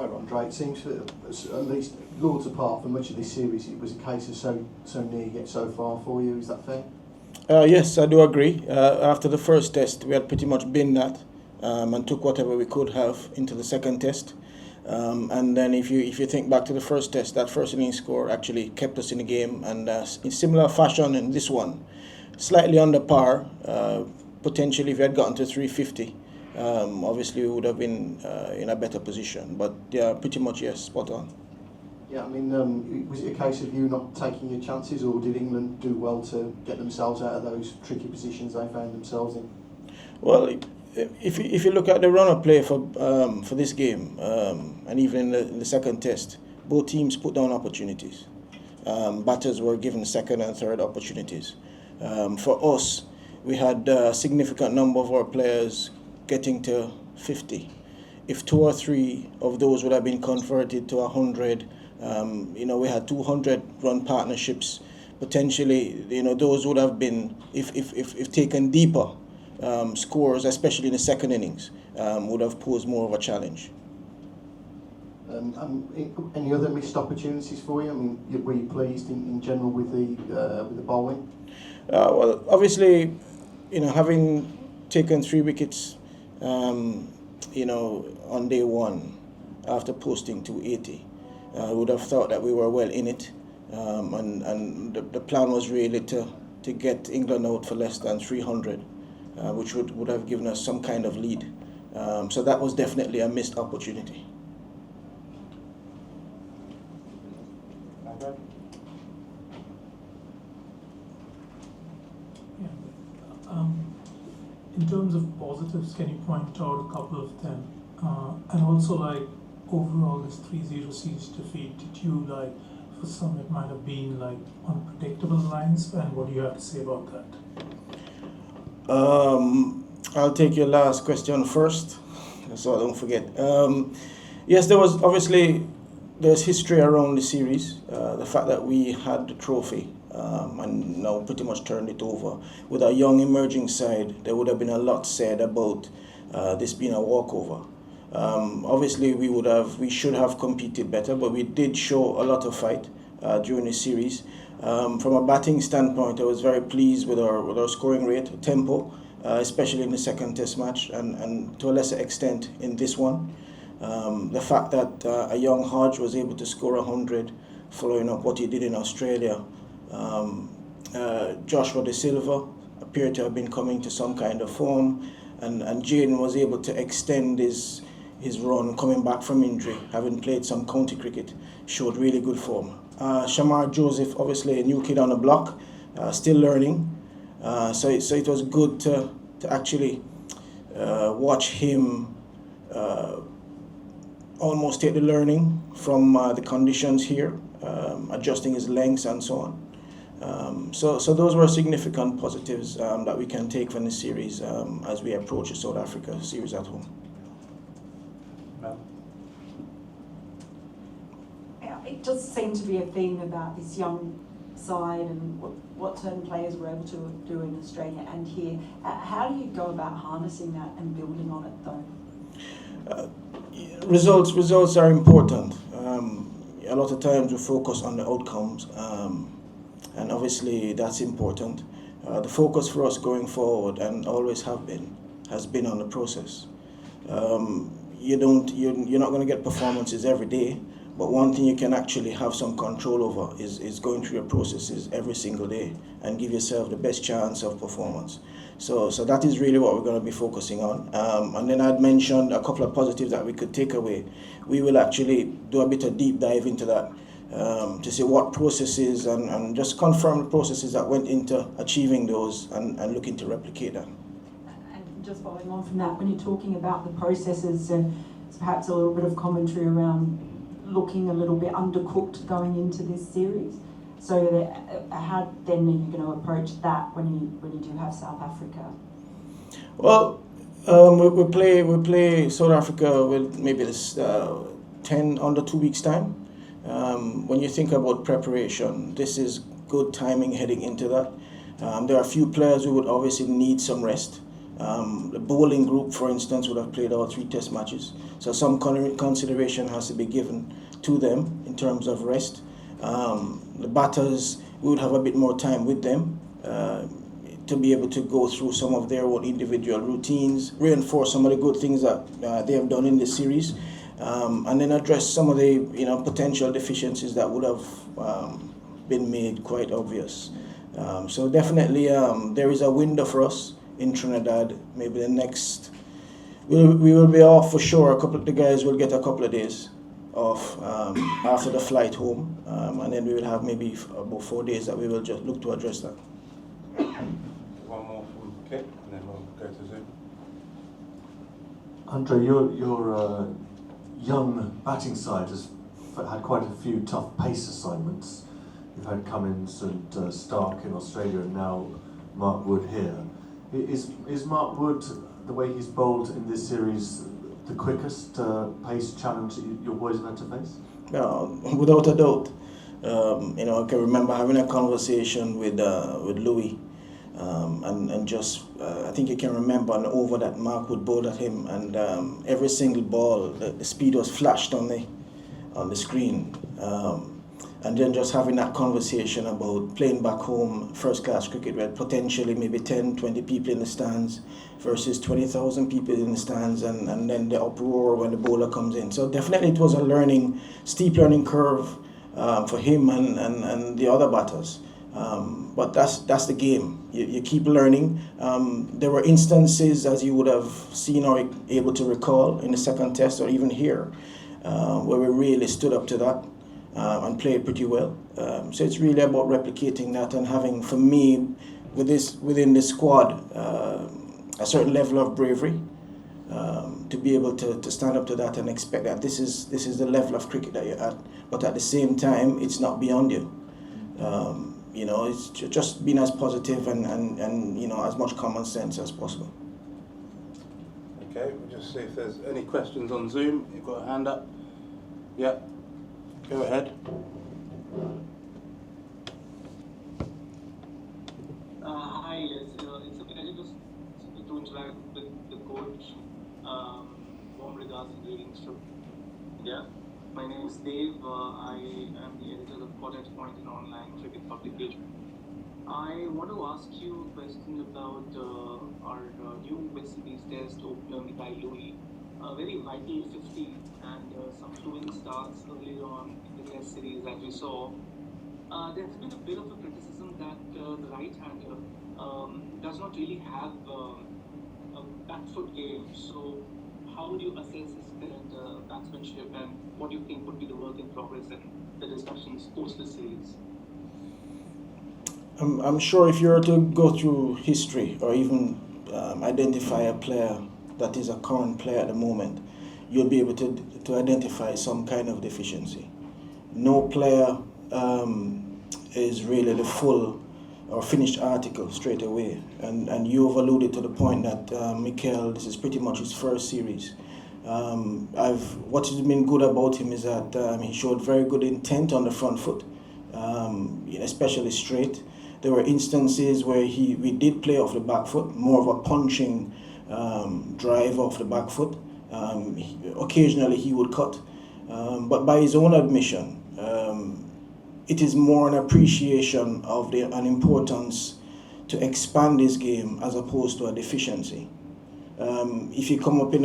Hi, Andre. It seems that, at least Lords apart, for much of this series, it was a case of so near yet so far for you. Is that fair? Yes, I do agree. After the first test, we had pretty much been that and took whatever we could have into the second test. And then if you think back to the first test, that first inning score actually kept us in the game, and in similar fashion in this one, slightly under par. Potentially, if we had gotten to 350, obviously we would have been in a better position. But yeah, pretty much yes, spot on. Yeah, I mean, was it a case of you not taking your chances, or did England do well to get themselves out of those tricky positions they found themselves in? Well, if you look at the run-up play for this game, and even in the second test, both teams put down opportunities. Batters were given second and third opportunities. For us, we had a significant number of our players getting to 50. If 2 or 3 of those would have been converted to 100, we had 200 run partnerships. Potentially, those would have been, if taken deeper, scores, especially in the second innings, would have posed more of a challenge. Any other missed opportunities for you? I mean, were you pleased in general with the bowling? Well, obviously, having taken 3 wickets, on day one after posting 280, I would have thought that we were well in it, and the plan was really to get England out for less than 300, which would have given us some kind of lead. So that was definitely a missed opportunity. In terms of positives, can you point out a couple of them? And also, overall, this 3-0 series defeat, did you, for some it might have been, unpredictable lines, and what do you have to say about that? I'll take your last question first, so I don't forget. Yes, there's history around the series. The fact that we had the trophy and now pretty much turned it over. With a young emerging side, there would have been a lot said about this being a walkover. Obviously, we should have competed better, but we did show a lot of fight during the series. From a batting standpoint, I was very pleased with our scoring rate, tempo, especially in the second test match, and to a lesser extent in this one. The fact that a young Hodge was able to score 100, following up what he did in Australia. Joshua De Silva appeared to have been coming to some kind of form, and Jaden was able to extend his run coming back from injury, having played some county cricket, showed really good form. Shamar Joseph, obviously a new kid on the block, still learning, so it was good to actually watch him almost take the learning from the conditions here, adjusting his lengths and so on. So those were significant positives that we can take from the series as we approach the South Africa series at home. It does seem to be a theme about this young side and what certain players were able to do in Australia and here. How do you go about harnessing that and building on it, though? Results are important. A lot of times we focus on the outcomes, and obviously that's important. The focus for us going forward, and always has been on the process. You're not going to get performances every day, but one thing you can actually have some control over is going through your processes every single day and give yourself the best chance of performance. So that is really what we're going to be focusing on. And then I'd mentioned a couple of positives that we could take away. We will actually do a bit of deep dive into that to see what processes and just confirm the processes that went into achieving those and looking to replicate them. And just following on from that, when you're talking about the processes, it's perhaps a little bit of commentary around looking a little bit undercooked going into this series. So how then are you going to approach that when you do have South Africa? Well, we play South Africa with maybe this 10 under 2 weeks time. When you think about preparation, this is good timing heading into that. There are a few players who would obviously need some rest. The bowling group, for instance, would have played all 3 test matches. So some consideration has to be given to them in terms of rest. The batters, we would have a bit more time with them to be able to go through some of their own individual routines, reinforce some of the good things that they have done in this series, and then address some of the potential deficiencies that would have been made quite obvious. So definitely there is a window for us in Trinidad. Maybe the next, we will be off for sure. The guys will get a couple of days off after the flight home, and then we will have maybe about 4 days that we will just look to address that. One more from Kit, and then we'll go to Zoom. Andre, your young batting side has had quite a few tough pace assignments. You've had Cummins and Stark in Australia, and now Mark Wood here. Is Mark Wood, the way he's bowled in this series, the quickest pace challenge that your boys have had to face? Without a doubt. I can remember having a conversation with Louis, and just I think you can remember an over that Mark would bowl at him, and every single ball, the speed was flashed on the screen, and then just having that conversation about playing back home first class cricket with potentially maybe 10-20 people in the stands versus 20,000 people in the stands, and then the uproar when the bowler comes in. So definitely it was a steep learning curve for him and the other batters. But that's the game. You keep learning. There were instances, as you would have seen or able to recall in the second test or even here, where we really stood up to that and played pretty well. So it's really about replicating that and having, for me, within this squad, a certain level of bravery to be able to stand up to that and expect that this is the level of cricket that you're at. But at the same time, it's not beyond you. It's just being as positive and as much common sense as possible. Okay, we'll just see if there's any questions on Zoom. You've got a hand up. Yeah, go ahead. Hi, it's a pleasure to interact with the coach. Warm regards and greetings from India. My name is Dave. I am the editor of Cottage Point, an online cricket publication. I want to ask you a question about our new West Indies test opener, Mikel. A very vital 50 and some fluent starts earlier on in the test series that we saw. There's been a bit of a criticism that the right-hander does not really have a back-foot game. So how would you assess his current batsmanship, and what do you think would be the work in progress and the discussions post the series? I'm sure if you were to go through history or even identify a player that is a current player at the moment, you'll be able to identify some kind of deficiency. No player is really the full or finished article straight away. And you've alluded to the point that Mikel, this is pretty much his first series. What has been good about him is that he showed very good intent on the front foot, especially straight. There were instances where we did play off the back foot, more of a punching drive off the back foot. Occasionally he would cut, but by his own admission, it is more an appreciation of an importance to expand his game as opposed to a deficiency. If you come up in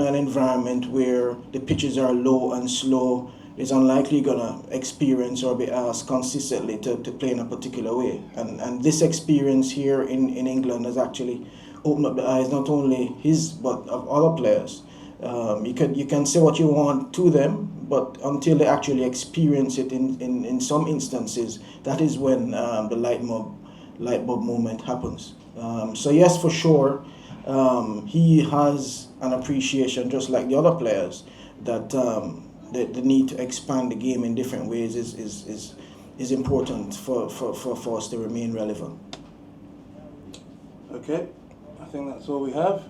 an environment where the pitches are low and slow, it's unlikely you're gonna experience or be asked consistently to play in a particular way. And this experience here in England has actually opened up the eyes not only his but of other players. You can say what you want to them, but until they actually experience it in some instances, that is when the light bulb moment happens. So yes, for sure, he has an appreciation, just like the other players, that the need to expand the game in different ways is important for us to remain relevant. Okay, I think that's all we have.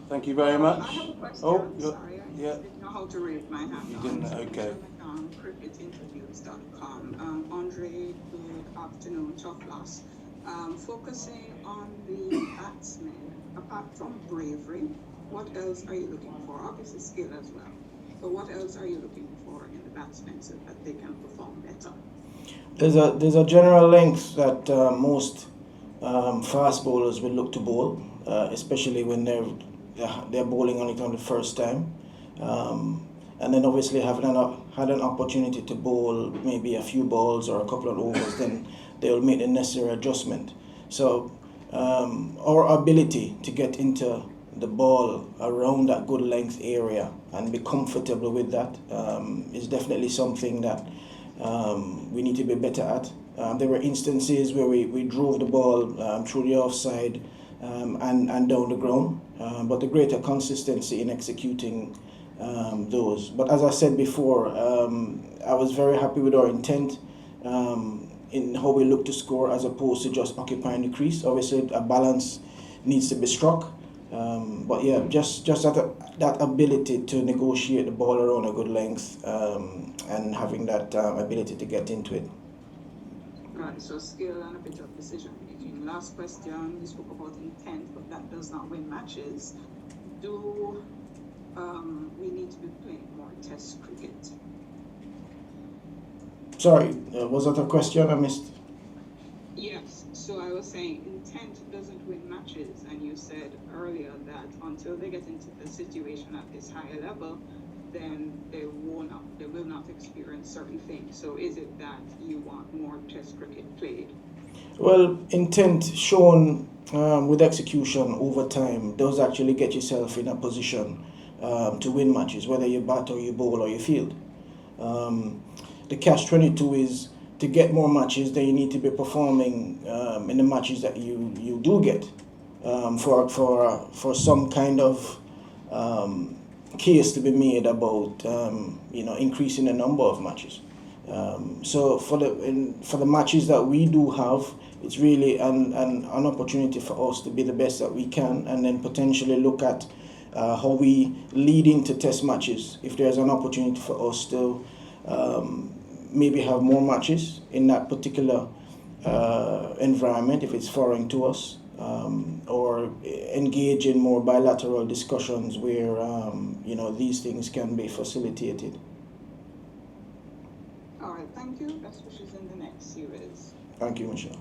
Thank you very much. I have a question. Oh, Sorry, yeah. I didn't know how to raise my hand. You didn't, okay. Cricketinterviews.com. Andre, good afternoon, tough loss. Focusing on the batsmen, apart from bravery, what else are you looking for? Obviously skill as well. But what else are you looking for in the batsmen so that they can perform better? There's a general length that most fast bowlers will look to bowl, especially when they're bowling on it on the first time, and then obviously having had an opportunity to bowl maybe a few balls or a couple of overs, then they will make the necessary adjustment. So our ability to get into the ball around that good length area and be comfortable with that is definitely something that we need to be better at. There were instances where we drove the ball through the offside and down the ground, but the greater consistency in executing those. But as I said before, I was very happy with our intent in how we look to score as opposed to just occupying the crease. Obviously, a balance needs to be struck. But yeah, just that ability to negotiate the ball around a good length and having that ability to get into it. Right, so skill and a bit of decision making. Last question, you spoke about intent, but that does not win matches. Do we need to be playing more test cricket? Sorry, was that a question I missed? Yes, so I was saying intent doesn't win matches, and you said earlier that until they get into the situation at this higher level, then they will not experience certain things. So is it that you want more test cricket played? Well, intent shown with execution over time does actually get yourself in a position to win matches, whether you bat or you bowl or you field. The catch-22 is to get more matches, then you need to be performing in the matches that you do get for some kind of case to be made about increasing the number of matches. So for the matches that we do have, it's really an opportunity for us to be the best that we can, and then potentially look at how we lead into test matches. If there's an opportunity for us to maybe have more matches in that particular environment, if it's foreign to us, or engage in more bilateral discussions where these things can be facilitated. All right, thank you. Best wishes in the next series. Thank you, Michelle.